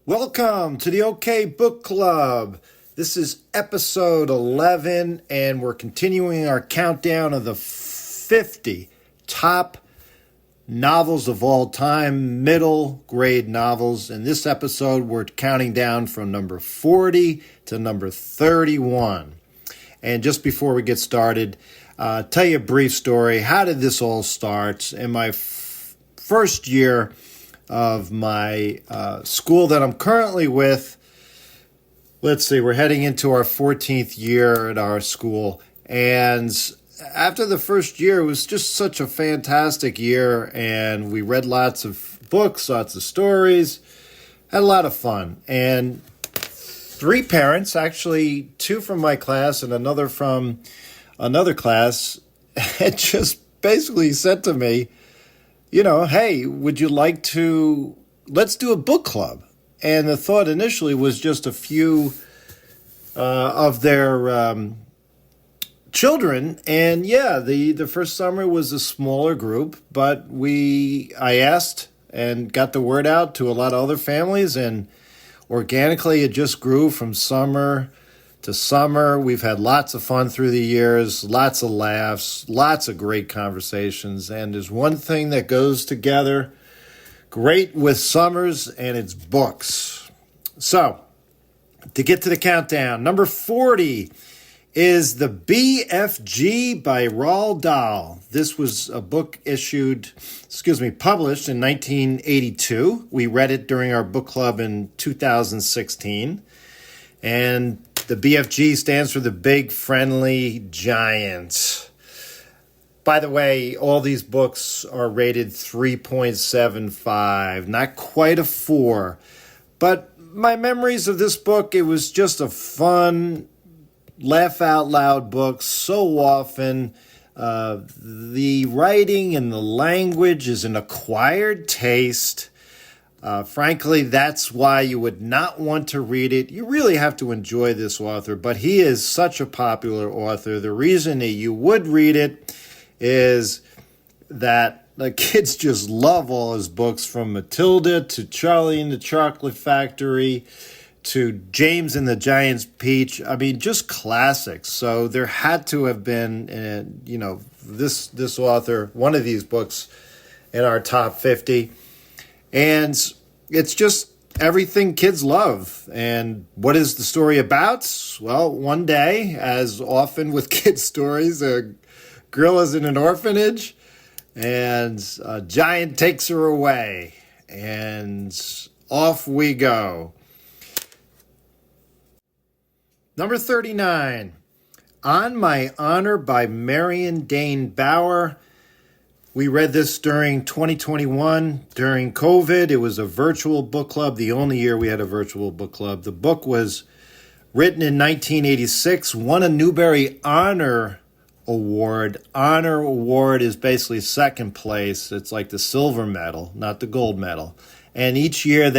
Welcome to the OK Book Club. This is episode 11, and we're continuing our countdown of the 50 top novels of all time, middle grade novels. In this episode, we're counting down from number 40 to number 31. And just before we get started, tell you a brief story. How did this all start? In my first year of my school that I'm currently with, let's see, we're heading into our 14th year at our school. And after the first year, it was just such a fantastic year. And we read lots of books, lots of stories, had a lot of fun. And three parents, actually two from my class and another from another class, had just basically said to me, hey, would you like to, let's do a book club. And the thought initially was just a few of their children. And yeah, the first summer was a smaller group, but I asked and got the word out to a lot of other families, and organically it just grew from summer to summer. We've had lots of fun through the years, lots of laughs, lots of great conversations. And there's one thing that goes together great with summers, and it's books. So, to get to the countdown, number 40 is The BFG by Roald Dahl. This was a book published in 1982. We read it during our book club in 2016. And the BFG stands for the Big Friendly Giant. By the way, all these books are rated 3.75, not quite a 4. But my memories of this book, it was just a fun, laugh out loud book. So often, the writing and the language is an acquired taste. Frankly, that's why you would not want to read it. You really have to enjoy this author, but he is such a popular author. The reason that you would read it is that the kids just love all his books, from Matilda to Charlie and the Chocolate Factory to James and the Giant's Peach. I mean, just classics. So there had to have been, this author, one of these books in our top 50. And it's just everything kids love. And what is the story about? Well, one day, as often with kids' stories, a girl is in an orphanage and a giant takes her away. And off we go. Number 39, On My Honor by Marion Dane Bauer. We read this during 2021, during COVID. It was a virtual book club, the only year we had a virtual book club. The book was written in 1986, won a Newbery Honor Award. Honor Award is basically second place. It's like the silver medal, not the gold medal. And each year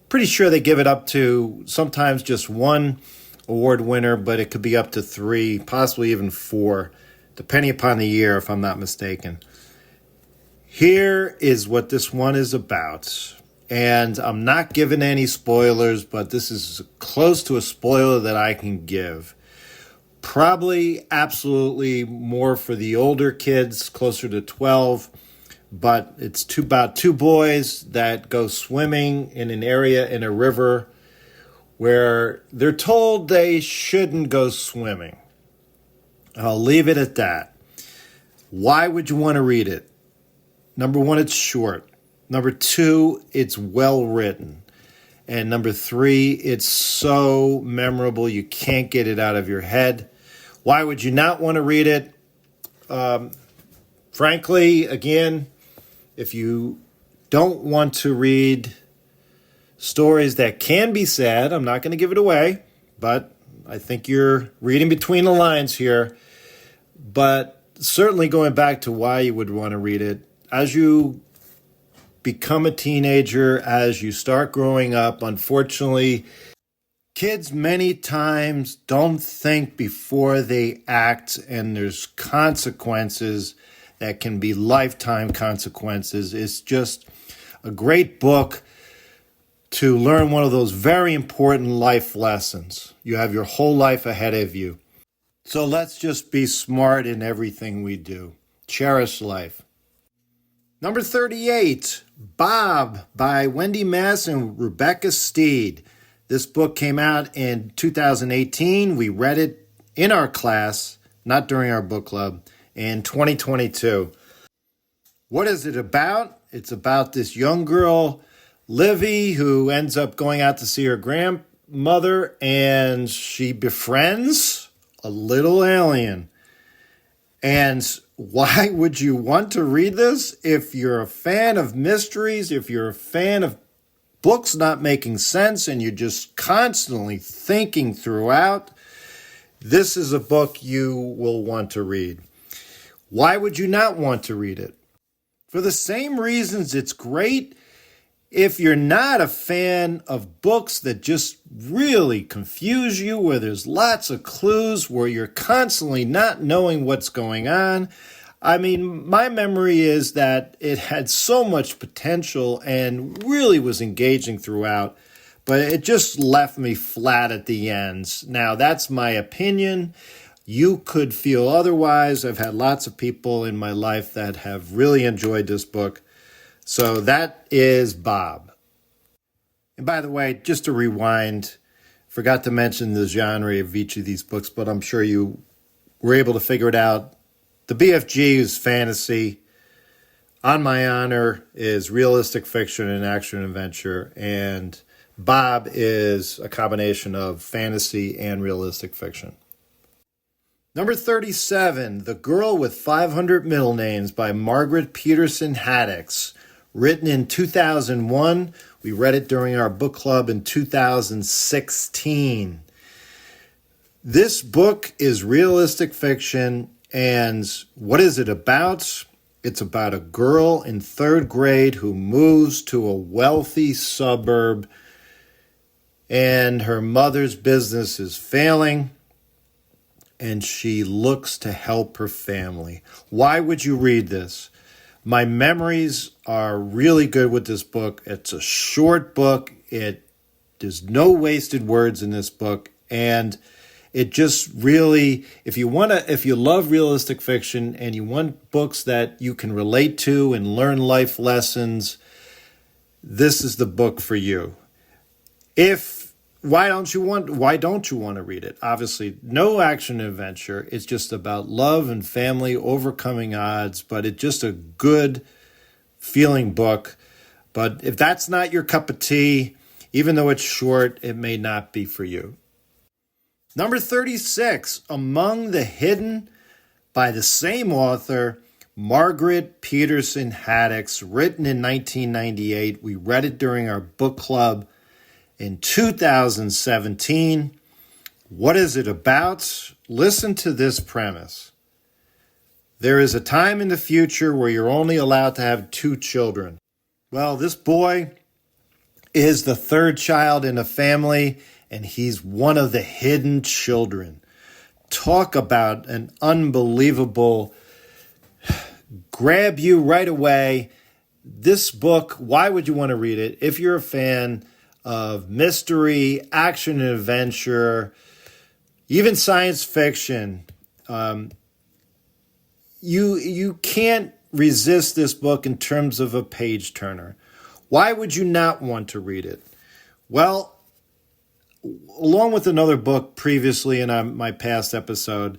pretty sure they give it up to sometimes just one award winner, but it could be up to 3, possibly even 4, depending upon the year, if I'm not mistaken. Here is what this one is about. And I'm not giving any spoilers, but this is close to a spoiler that I can give. Probably absolutely more for the older kids, closer to 12. But it's about two boys that go swimming in an area in a river where they're told they shouldn't go swimming. I'll leave it at that. Why would you want to read it? Number 1, it's short. Number 2, it's well written. And number 3, it's so memorable you can't get it out of your head. Why would you not want to read it? Frankly, again, if you don't want to read stories that can be sad, I'm not going to give it away, but I think you're reading between the lines here. But certainly going back to why you would want to read it, as you become a teenager, as you start growing up, unfortunately, kids many times don't think before they act, and there's consequences that can be lifetime consequences. It's just a great book to learn one of those very important life lessons. You have your whole life ahead of you. So let's just be smart in everything we do. Cherish life. Number 38, Bob by Wendy Mass and Rebecca Steed. This book came out in 2018. We read it in our class, not during our book club, in 2022. What is it about? It's about this young girl, Livy, who ends up going out to see her grandmother, and she befriends a little alien. And why would you want to read this? If you're a fan of mysteries, if you're a fan of books not making sense and you're just constantly thinking throughout, this is a book you will want to read. Why would you not want to read it? For the same reasons it's great. If you're not a fan of books that just really confuse you, where there's lots of clues, where you're constantly not knowing what's going on, I mean, my memory is that it had so much potential and really was engaging throughout, but it just left me flat at the ends. Now, that's my opinion. You could feel otherwise. I've had lots of people in my life that have really enjoyed this book. So that is Bob. And by the way, just to rewind, forgot to mention the genre of each of these books, but I'm sure you were able to figure it out. The BFG is fantasy. On My Honor is realistic fiction and action adventure. And Bob is a combination of fantasy and realistic fiction. Number 37, The Girl with 500 Middle Names by Margaret Peterson Haddix. Written in 2001. We read it during our book club in 2016. This book is realistic fiction, and what is it about? It's about a girl in third grade who moves to a wealthy suburb, and her mother's business is failing, and she looks to help her family. Why would you read this? My memories are really good with this book. It's a short book. There's no wasted words in this book. And it just really, if you love realistic fiction and you want books that you can relate to and learn life lessons, this is the book for you. Why don't you want to read it? Obviously, no action adventure. It's just about love and family overcoming odds, but it's just a good feeling book. But if that's not your cup of tea, even though it's short, it may not be for you. Number 36, Among the Hidden by the same author, Margaret Peterson Haddix, written in 1998. We read it during our book club in 2017. What is it about? Listen to this premise. There is a time in the future where you're only allowed to have 2 children. Well, this boy is the third child in a family, and he's one of the hidden children. Talk about an unbelievable grab you right away. This book, why would you want to read it? If you're a fan of mystery, action and adventure, even science fiction, you can't resist this book in terms of a page turner. Why would you not want to read it? Well, along with another book previously in my past episode,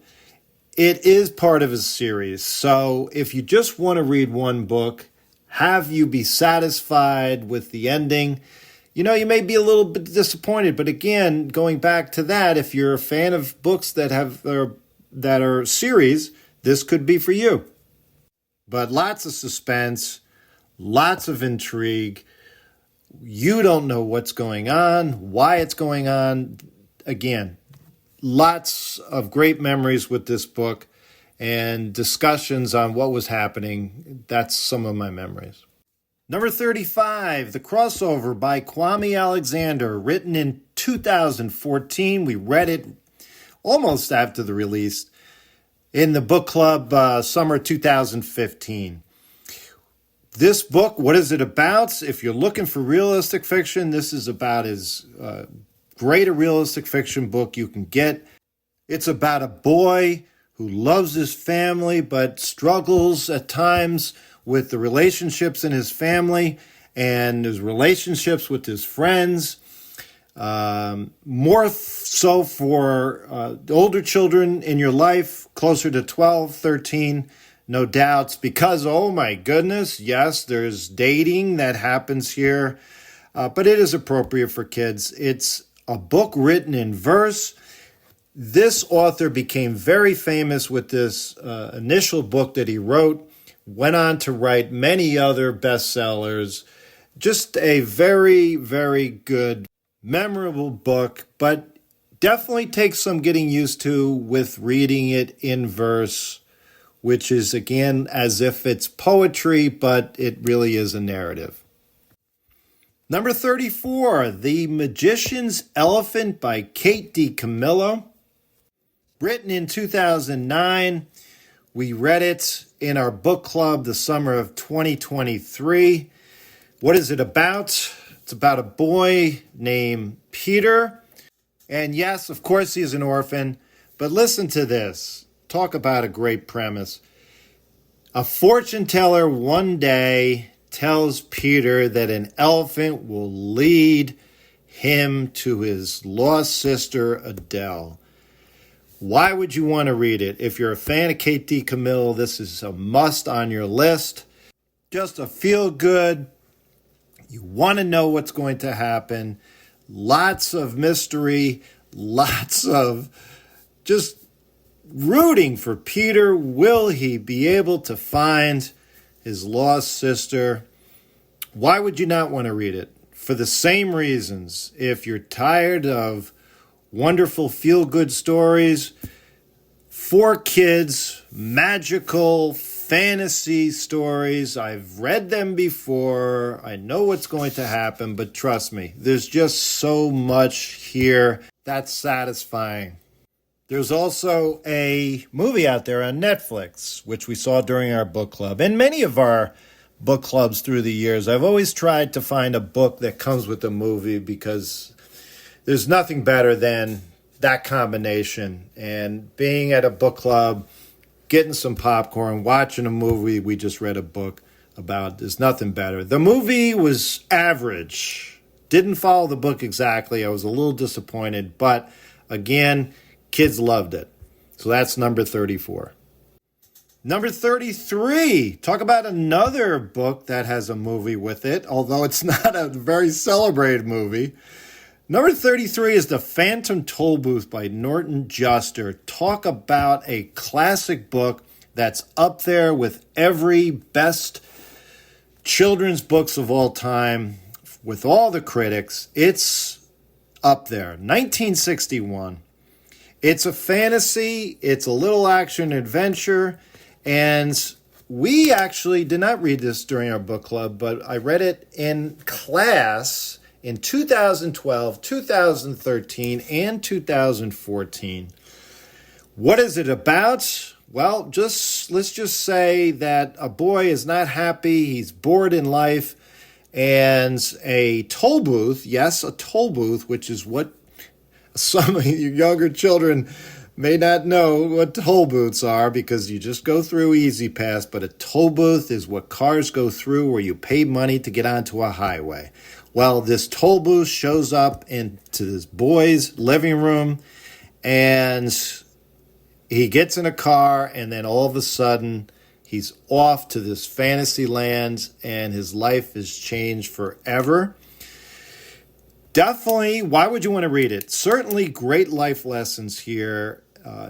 it is part of a series. So if you just want to read one book, have you be satisfied with the ending? You know, you may be a little bit disappointed, but again, going back to that, if you're a fan of books that are series, this could be for you. But lots of suspense, lots of intrigue. You don't know what's going on, why it's going on. Again, lots of great memories with this book and discussions on what was happening. That's some of my memories. Number 35, The Crossover by Kwame Alexander, written in 2014. We read it almost after the release in the book club summer 2015. This book, what is it about? If you're looking for realistic fiction, this is about as great a realistic fiction book you can get. It's about a boy who loves his family but struggles at times with the relationships in his family and his relationships with his friends. More so for older children in your life, closer to 12, 13, no doubts, because, oh my goodness, yes, there's dating that happens here, but it is appropriate for kids. It's a book written in verse. This author became very famous with this initial book that he wrote, went on to write many other bestsellers. Just a very, very good, memorable book, but definitely takes some getting used to with reading it in verse, which is, again, as if it's poetry, but it really is a narrative. Number 34, The Magician's Elephant by Kate DiCamillo. Written in 2009. We read it in our book club the summer of 2023. What is it about? It's about a boy named Peter. And yes, of course, he's an orphan. But listen to this. Talk about a great premise. A fortune teller one day tells Peter that an elephant will lead him to his lost sister, Adele. Why would you want to read it? If you're a fan of Kate DiCamillo, this is a must on your list. Just a feel-good. You want to know what's going to happen. Lots of mystery. Lots of just rooting for Peter. Will he be able to find his lost sister? Why would you not want to read it? For the same reasons. If you're tired of wonderful feel-good stories for kids, magical fantasy stories. I've read them before. I know what's going to happen, but trust me, there's just so much here that's satisfying. There's also a movie out there on Netflix, which we saw during our book club. And many of our book clubs through the years, I've always tried to find a book that comes with a movie because there's nothing better than that combination. And being at a book club, getting some popcorn, watching a movie we just read a book about, there's nothing better. The movie was average. Didn't follow the book exactly. I was a little disappointed. But again, kids loved it. So that's number 34. Number 33, talk about another book that has a movie with it, although it's not a very celebrated movie. Number 33 is The Phantom Tollbooth by Norton Juster. Talk about a classic book that's up there with every best children's books of all time, with all the critics. It's up there. 1961. It's a fantasy. It's a little action adventure. And we actually did not read this during our book club, but I read it in class in 2012, 2013, and 2014. What is it about? Well, let's just say that a boy is not happy, he's bored in life, and a toll booth, yes, a toll booth, which is what some of you younger children may not know what toll booths are because you just go through Easy Pass, but a toll booth is what cars go through where you pay money to get onto a highway. Well, this toll booth shows up into this boy's living room, and he gets in a car, and then all of a sudden, he's off to this fantasy land, and his life is changed forever. Definitely, why would you want to read it? Certainly great life lessons here.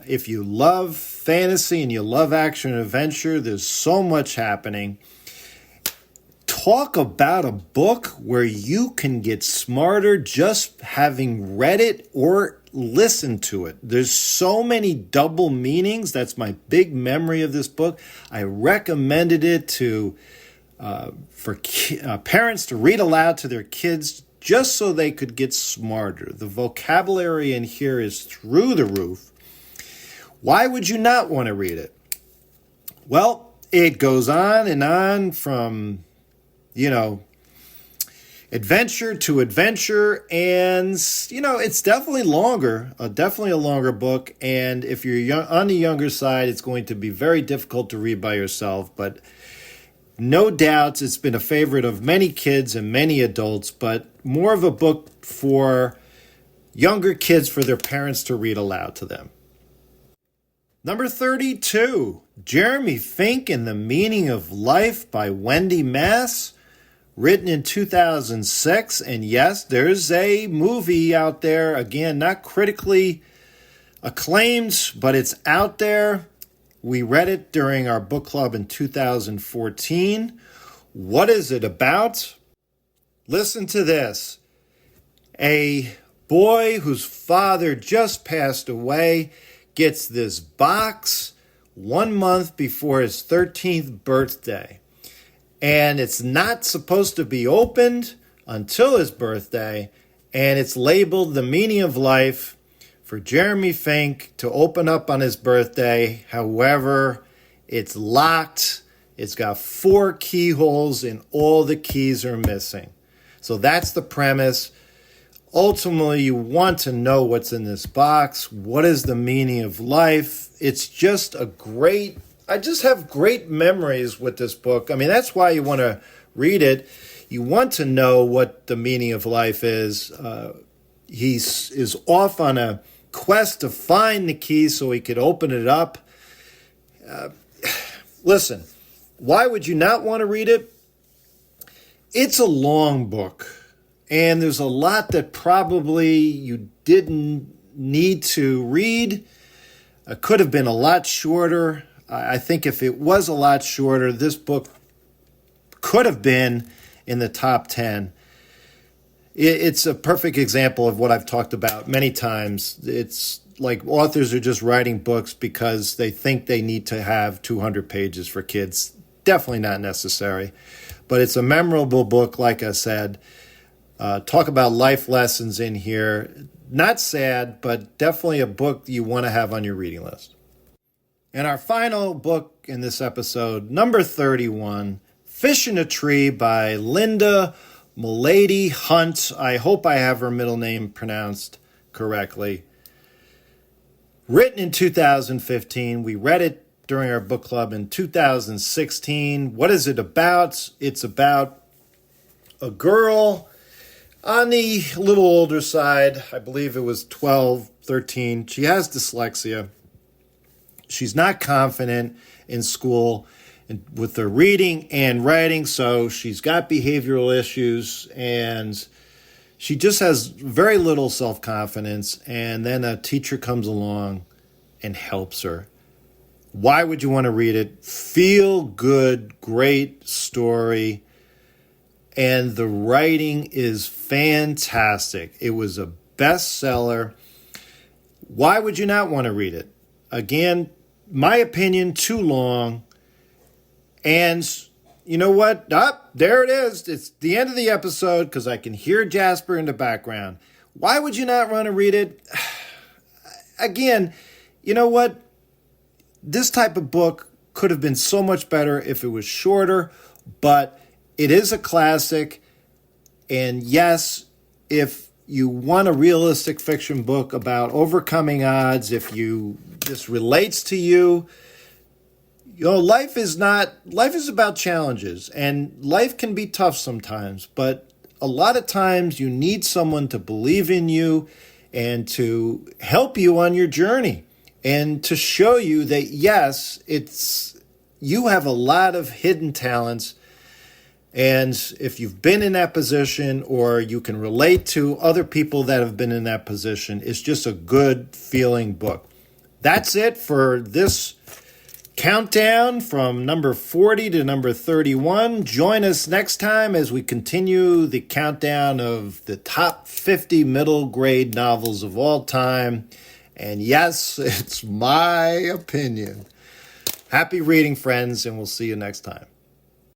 If you love fantasy and you love action and adventure, there's so much happening. Talk about a book where you can get smarter just having read it or listened to it. There's so many double meanings. That's my big memory of this book. I recommended it for parents to read aloud to their kids just so they could get smarter. The vocabulary in here is through the roof. Why would you not want to read it? Well, it goes on and on from you know, adventure to adventure. And, you know, it's definitely longer, definitely a longer book. And if you're on the younger side, it's going to be very difficult to read by yourself. But no doubts, it's been a favorite of many kids and many adults, but more of a book for younger kids, for their parents to read aloud to them. Number 32, Jeremy Fink and the Meaning of Life by Wendy Mass, written in 2006. And yes, there's a movie out there, again, not critically acclaimed, but it's out there. We read it during our book club in 2014. What is it about? Listen to this. A boy whose father just passed away gets this box 1 month before his 13th birthday. And it's not supposed to be opened until his birthday. And it's labeled The Meaning of Life for Jeremy Fink to open up on his birthday. However, it's locked. It's got 4 keyholes and all the keys are missing. So that's the premise. Ultimately, you want to know what's in this box. What is the meaning of life? It's just I just have great memories with this book. I mean, that's why you want to read it. You want to know what the meaning of life is. He is off on a quest to find the key so he could open it up. Listen, why would you not want to read it? It's a long book, and there's a lot that probably you didn't need to read. It could have been a lot shorter. I think if it was a lot shorter, this book could have been in the top 10. It's a perfect example of what I've talked about many times. It's like authors are just writing books because they think they need to have 200 pages for kids. Definitely not necessary. But it's a memorable book, like I said. Talk about life lessons in here. Not sad, but definitely a book you want to have on your reading list. And our final book in this episode, number 31, Fish in a Tree by Linda Mulady Hunt. I hope I have her middle name pronounced correctly. Written in 2015. We read it during our book club in 2016. What is it about? It's about a girl on the little older side. I believe it was 12, 13. She has dyslexia. She's not confident in school with her reading and writing, so she's got behavioral issues, and she just has very little self-confidence, and then a teacher comes along and helps her. Why would you want to read it? Feel good, great story, and the writing is fantastic. It was a bestseller. Why would you not want to read it? Again, my opinion, too long. And you know what? There it is. It's the end of the episode because I can hear Jasper in the background. Why would you not want to read it? Again, you know what? This type of book could have been so much better if it was shorter, but it is a classic. And yes, if you want a realistic fiction book about overcoming odds, if this relates to you, life is about challenges, and life can be tough sometimes, but a lot of times you need someone to believe in you and to help you on your journey and to show you that, yes, you have a lot of hidden talents. And if you've been in that position or you can relate to other people that have been in that position, it's just a good feeling book. That's it for this countdown from number 40 to number 31. Join us next time as we continue the countdown of the top 50 middle grade novels of all time. And yes, it's my opinion. Happy reading, friends, and we'll see you next time.